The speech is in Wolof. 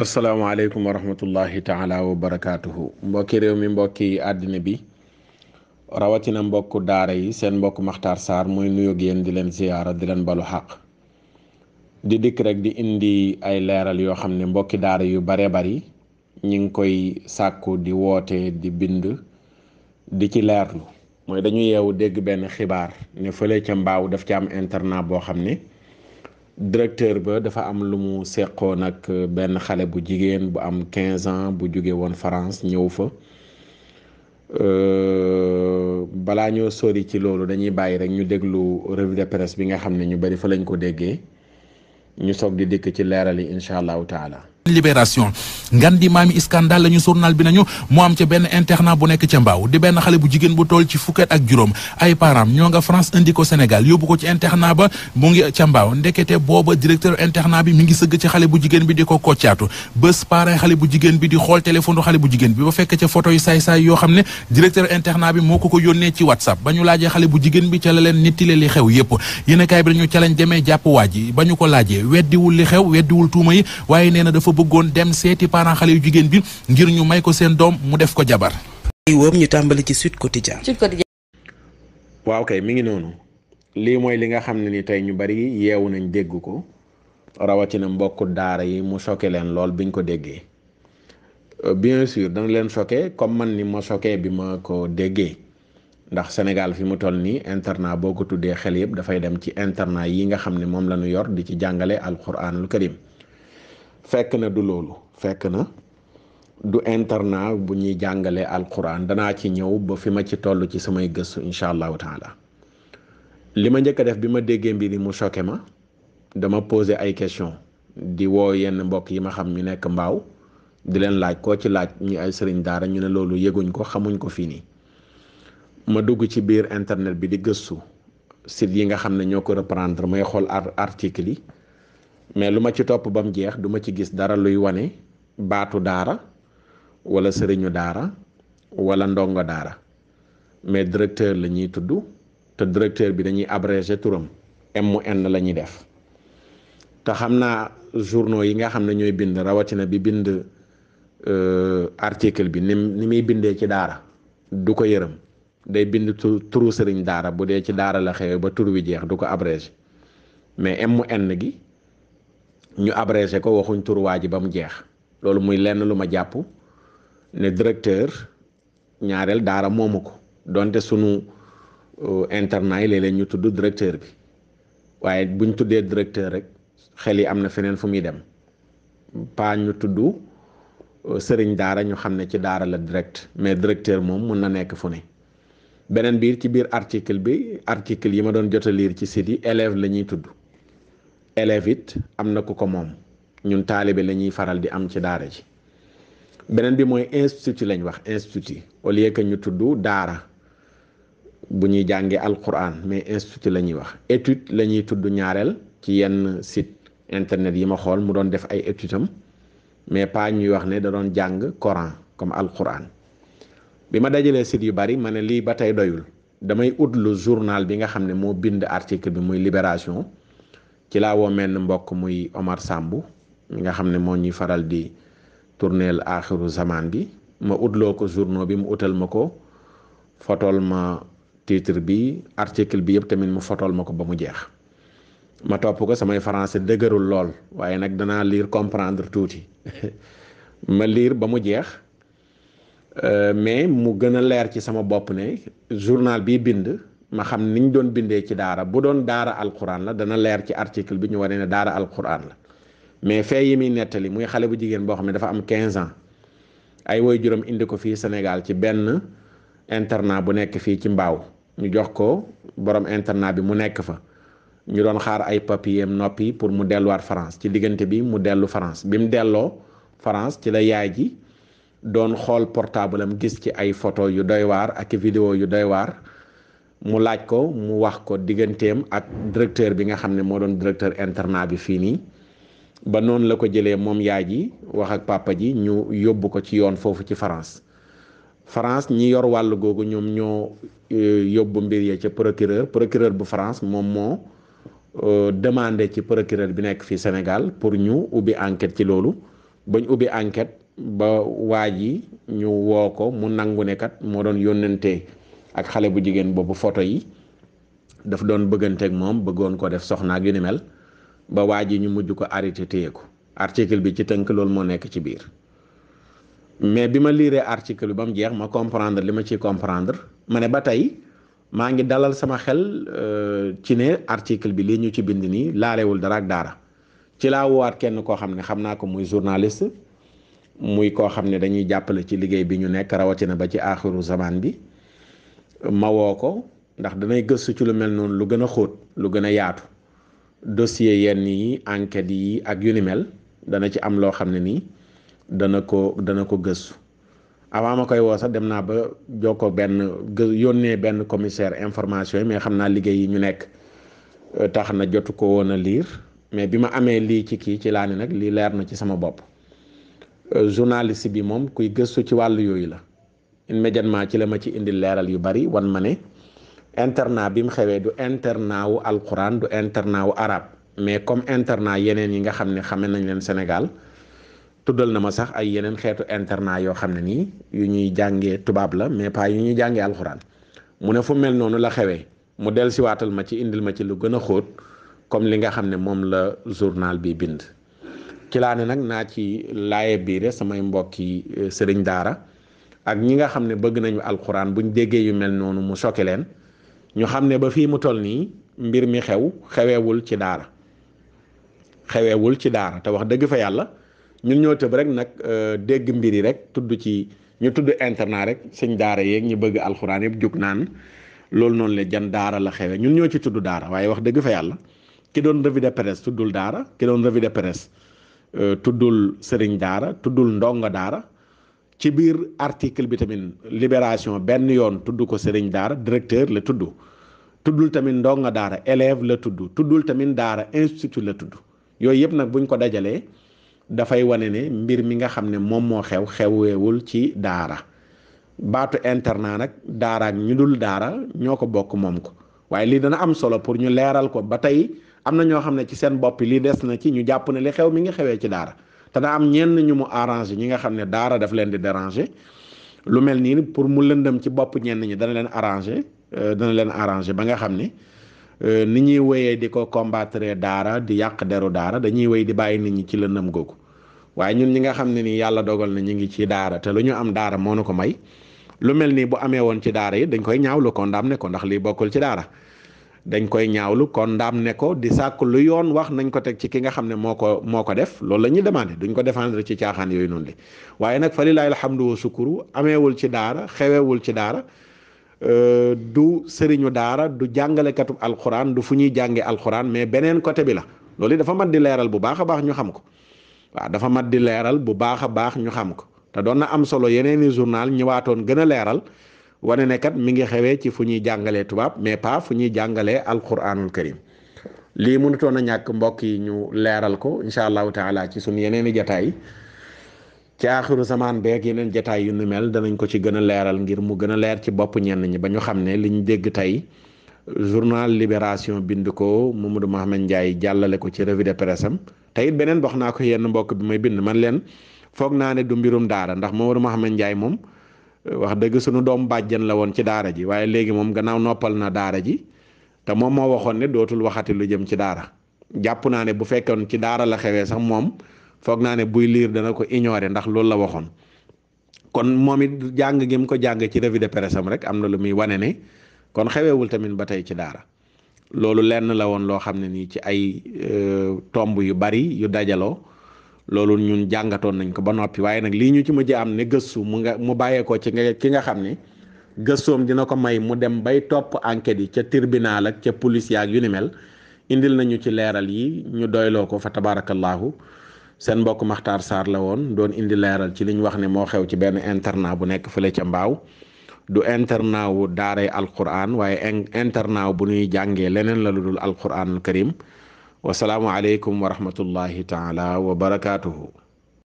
asalaamaaleykum wa rahmatullahi taala wa barakaatuhu mbokki réew mi mbokki àddina bi rawatina mbokku daara yi seen mbokk Makhtar Sarr mooy nuyu ak yéen di leen ziyaara di leen balu xaq di dikk rek di indi ay leeral yoo xam ne mbokki daara yu bare bari ñi ngi koy sàkku di woote di bind di ci leerlu mooy dañu yeewu dégg benn xibaar ne fële ca mbaaw daf ci am internat boo xam ne directeur ba dafa am lu mu seqoo nag benn xale bu jigéen bu am 15 ans bu jóge woon France ñëw fa balaa ñoo sori ci loolu dañuy bàyyi rek ñu déglu revue de presse bi nga xam ne ñu bari fa lañ ko déggee ñu soog di dikk ci leeral yi incha allahu taala. Libération ngan di maami scandale lañu journal bi nañu moo am ca benn internat bu nekk ca mbaaw di benn xale bu jigéen bu toll ci fukket ak juróom ay parents ñoo nga France indi ko Sénégal yóbbu ko ci internat ba mu ngi ca mbaaw ndekete booba directeur internat bi mi ngi sëgg ci xale bu jigéen bi di ko koccaatu bés parent xale bu jigéen bi di xool téléphone xale bu jigéen bi ba fekk ca photo yu saay-saay yoo xam ne directeur internat bi moo ko yónnee ci WhatsApp ba ñu laajee xale bu jigéen bi ca la leen nettile li xew yépp yéenekaay bi dañu ca lañ demee jàpp waa ji ba ñu ko laajee weddiwul li xew weddiwul tuuma yi waaye nee na dafa bëggoon dem seeti parents xale yu jigéen bi ngir ñu may ko seen doom mu def ko jabar. woom ñu tàmbali ci Sud Quotidien. waaw kay mi ngi noonu lii mooy li nga xam ne ni tey ñu bari yeewu nañ dégg ko rawatina mbokku daara yi mu choqué leen lool biñ ko déggee bien sûr dana leen choqué comme man ni ma choqué bi ma ko déggee ndax Sénégal fi mu toll nii internat boo ko tuddee xel yëpp dafay dem ci internat yi nga xam ne moom la ñu yor di ci jàngale alquranul karim fekk na du loolu fekk na du internat bu ñuy jàngalee alquran danaa ci ñëw ba fi ma ci toll ci samay gëstu incha allahu taala li ma njëkk a def bi ma déggee mbir yi mu choqué ma dama posé ay question di woo yenn mbokk yi ma xam ñu nekk mbaaw di leen laaj koo ci laaj ñi ay sëriñ daara ñu ne loolu yëguñ ko xamuñ ko fii nii ma dugg ci biir internet bi di gëstu site yi nga xam ne ñoo ko reprendre may xool article yi mais lu ma ci topp ba mu jeex du ma ci gis dara luy wane baatu daara wala sëriñu daara wala ndongo daara mais directeur la ñuy tudd te directeur bi dañuy abrégé turam MN la ñuy def te xam naa journaux yi nga xam ne ñooy bind rawatina bi bind article bi ni muy bindee ci daara du ko yërëm day bind turu sëriñ daara bu dee ci daara la xewee ba tur wi jeex du ko abrégé mais MN gi ñu abrégé ko waxuñ turuwaa ji ba mu jeex loolu muy lenn lu ma jàpp ne directeur ñaareel daara moomu ko donte sunu internat yi léeg-léeg ñu tudd directeur bi waaye buñ tuddee directeur rek xel yi am na feneen fu muy dem pas ñu tudd sëriñ daara ñu xam ne ci daara la direct mais directeur moom mun na nekk fu ne beneen biir ci biir article yi ma doon jot a lire ci site yi élève la ñuy tudd élève it am na ku ko moom ñun taalibe la ñuy faral di am ci daara ji beneen bi mooy institut lañ wax institut au lieu que ñu tudd daara bu ñuy jàngee alquran mais institut la ñuy wax étude la ñuy tudd ñaareel ci yenn site internet yi ma xool mu doon def ay études am mais pas ñuy wax ne da doon jàng Coran comme alquran bi ma dajalee site yu bari ma ne lii ba tey doyul damay ut lu journal bi nga xam ne moo bind article bi muy Libération ci laa woo menn mbokk muy Omar Sambu mi nga xam ne moo ñuy faral di tourneel axiru zaman bi ma utloo ko journaux bi mu utal ma ko fotol ma titre bi article bi yëpp tamit mu fotol ma ko ba mu jeex ma topp ko samay français dëgërul lool waaye nag danaa lire comprendre tuuti ma lire ba mu jeex mais mu gën a leer ci sama bopp ne journal bi bind ma xam niñ doon bindee ci daara bu doon daara alquran la dana leer ci article bi ñu waree ne daara alquran la mais fee yi muy nettali muy xale bu jigéen boo xam ne dafa am 15 ans ay waajuram indi ko fii Sénégal ci benn internat bu nekk fii ci mbaaw ñu jox ko borom internat bi mu nekk fa ñu doon xaar ay papier am noppi pour mu delluwaat France ci diggante bi mu dellu France bi mu delloo France ci la yaay ji doon xool portable am gis ci ay photo yu doy waar ak vidéo yu doy waar mu laaj ko mu wax ko digganteem ak directeur bi nga xam ne moo doon directeur internat bi fii nii ba noonu la ko jëlee moom yaay ji wax ak papa ji ñu yóbbu ko ci yoon foofu ci France ñi yor wàll googu ñoom ñoo yóbbu mbir ya ca procureur bu France moom moo demandé ci procureur bi nekk fii Sénégal pour ñu ubbi enquête ci loolu bañ ubbi enquête ba waa ji ñu woo ko mu nangu ne kat moo doon yónnante ak xale bu jigéen boobu photo yi daf doon bëgganteeg moom bëggoon ko def soxna ak yu ni mel ba waa ji ñu mujj ko arrêté téye ko. article bi ci tënk loolu moo nekk ci biir mais bi ma liiree article bi ba mu jeex ma comprendre li ma ciy comprendre ma ne ba tey maa ngi dalal sama xel ci ne article bi lii ñu ci bind nii laalewul dara ak daara ci laa woowaat kenn koo xam ne xam naa ko muy journaliste muy koo xam ne dañuy jàppale ci liggéey bi ñu nekk rawatina ba ci aaxiru zaman bi ma woo ko ndax danay gëstu ci lu mel noonu lu gën a xóot lu gën a yaatu dossier yenn yi enquêtes yi ak yu ni mel dana ci am loo xam ne nii dana ko gëstu avant ma koy woo sax dem naa ba jokkoo yónnee benn commissaire information yi mais xam naa liggéey yi ñu nekk tax na jotu ko woon a liir mais bi ma amee lii ci kii ci laa ne nag lii leer na ci sama bopp journaliste bi moom kuy gëstu ci wàllu yooyu la immédiatement ci la ma ci indil leeral yu bari wan ma ne internat bi mu xewee du internat wu alquran du internat wu arab mais comme internat yeneen yi nga xam ne xame nañ leen Sénégal tuddal na ma sax ay yeneen xeetu internat yoo xam ne nii yu ñuy jàngee tubaab la mais pas yu ñuy jàngee alquran mu ne fu mel noonu la xewee mu del si waatal ma ci indil ma ci lu gën a xóot comme li nga xam ne moom la journal bi bind ci laa ne nag naa ci laaye biire samay mbokki sëriñ daara ak ñi nga xam ne bëgg nañu alquran buñ déggee yu mel noonu mu choqué leen ñu xam ne ba fii mu toll nii mbir mi xeweewul ci daara te wax dëgg fa yàlla ñun ñoo tëb rek nag dégg mbir yi rek tudd internat rek sëñ daara yeeg ñu bëgg alxuraan yëpp jóg naan loolu noonu la jan daara la xewe ñun ñoo ci tudd daara waaye wax dëgg fa yàlla ki doon revue de presse tuddul daara ki doon revue de presse tuddul sëriñ daara tuddul ndongo daara ci biir article bi tamit libération benn yoon tudd ko sëriñ daara directeur la tuddul tamit ndongo daara élève la tuddul tamit daara institut la tudd yooyu yëpp nag buñ ko dajalee dafay wane ne mbir mi nga xam ne moom moo xeweewul ci daara baatu internat nag daara ak ñu dul daara ñoo ko bokk moom ko waaye lii dana am solo pour ñu leeral ko ba tey am na ñoo xam ne ci seen bopp lii des na ci ñu jàpp ne li xew mi ngi xewee ci daara te daa am ñenn ñu mu arrangé ñi nga xam ne daara daf leen di déranger lu mel nii pour mu lëndëm ci bopp ñenn ñi dana leen arrangé ba nga xam ne ni ñuy wéyee di ko combattre daara di yàq deru daara dañuy wéy di bàyyi nit ñi ci lëndëm googu waaye ñun ñi nga xam ne nii yàlla dogal na ñu ngi ci daara te lu ñu am daara moo nu ko may lu mel nii bu amee woon ci daara yi dañ koy ñaawlu condamné ko ndax lii bokkul ci daara dañ koy ñaawlu condamné ko di sàkk lu yoon wax nañ ko teg ci ki nga xam ne moo ko def loolu la ñuy demandé duñ ko défendre ci caaxaan yooyu noonu li waaye nag fa lillahi alhamdu wa sukuru ameewul ci daara xeweewul ci daara du sëriñu daara du jàngalekatub alxuraan du fu ñuy jàngee alxuraan mais beneen côté bi la loolu dafa mat di leeral bu baax a baax ñu xam ko waaw dafa mat di leeral bu baax a baax ñu xam ko te doon na am solo yeneeni journal ñëwaatoon gën a leeral wane ne kat mi ngi xewee ci fu ñuy jàngalee tubaab mais pas fu ñuy jàngalee alquranul karim lii mënutoon a ñàkk mbokk yi ñu leeral ko incha allahu taala ci suñu yeneeni jataay ci aaxiru zaman beeg yeneen jataay yu nu mel danañ ko ci gën a leeral ngir mu gën a leer ci bopp ñenn ñi ba ñu xam ne liñ dégg tey journal Libération bind ko Mamadou Mouhamed Ndiaye jàllale ko ci revue de presse am te it beneen wax naa ko yenn mbokk bi may bind man leen foog naa ne du mbirum daara ndax Mamadou Mouhamed Ndiaye moom wax dëgg suñu doom bàjjen la woon ci daara ji waaye léegi moom gannaaw noppal na daara ji te moom moo waxoon ne dootul waxati lu jëm ci daara jàpp naa ne bu fekkoon ci daara la xewee sax moom foog naa ne buy liir dana ko ignorer ndax loolu la waxoon kon moom it jàng gi mu ko jàng ci revue de presse am rek am na lu muy wane ne kon xeweewul tamit ba tey ci daara loolu lenn la woon loo xam ne nii ci ay tomb yu bari yu dajaloo loolu ñun jàngatoon nañ ko ba noppi waaye nag lii ñu ci mujj am ne gëstu mu bàyyeekoo ci ki nga xam ne gëstoom dina ko may mu dem bay topp enquête yi ca tribunal ak ca police yaak yu ni mel indil nañu ci leeral yi ñu doyloo ko fa tabarakallahu seen mbokk Makhtar Sarr la woon doon indi leeral ci li ñu wax ne moo xew ci benn internat bu nekk fële ca Mbaaw du internat wu daaray alquran waaye internat bu ñuy jàngee leneen la lu dul alquranul karim wasalaamu aleykum wa rahmatullahi taala wa barakaatuhu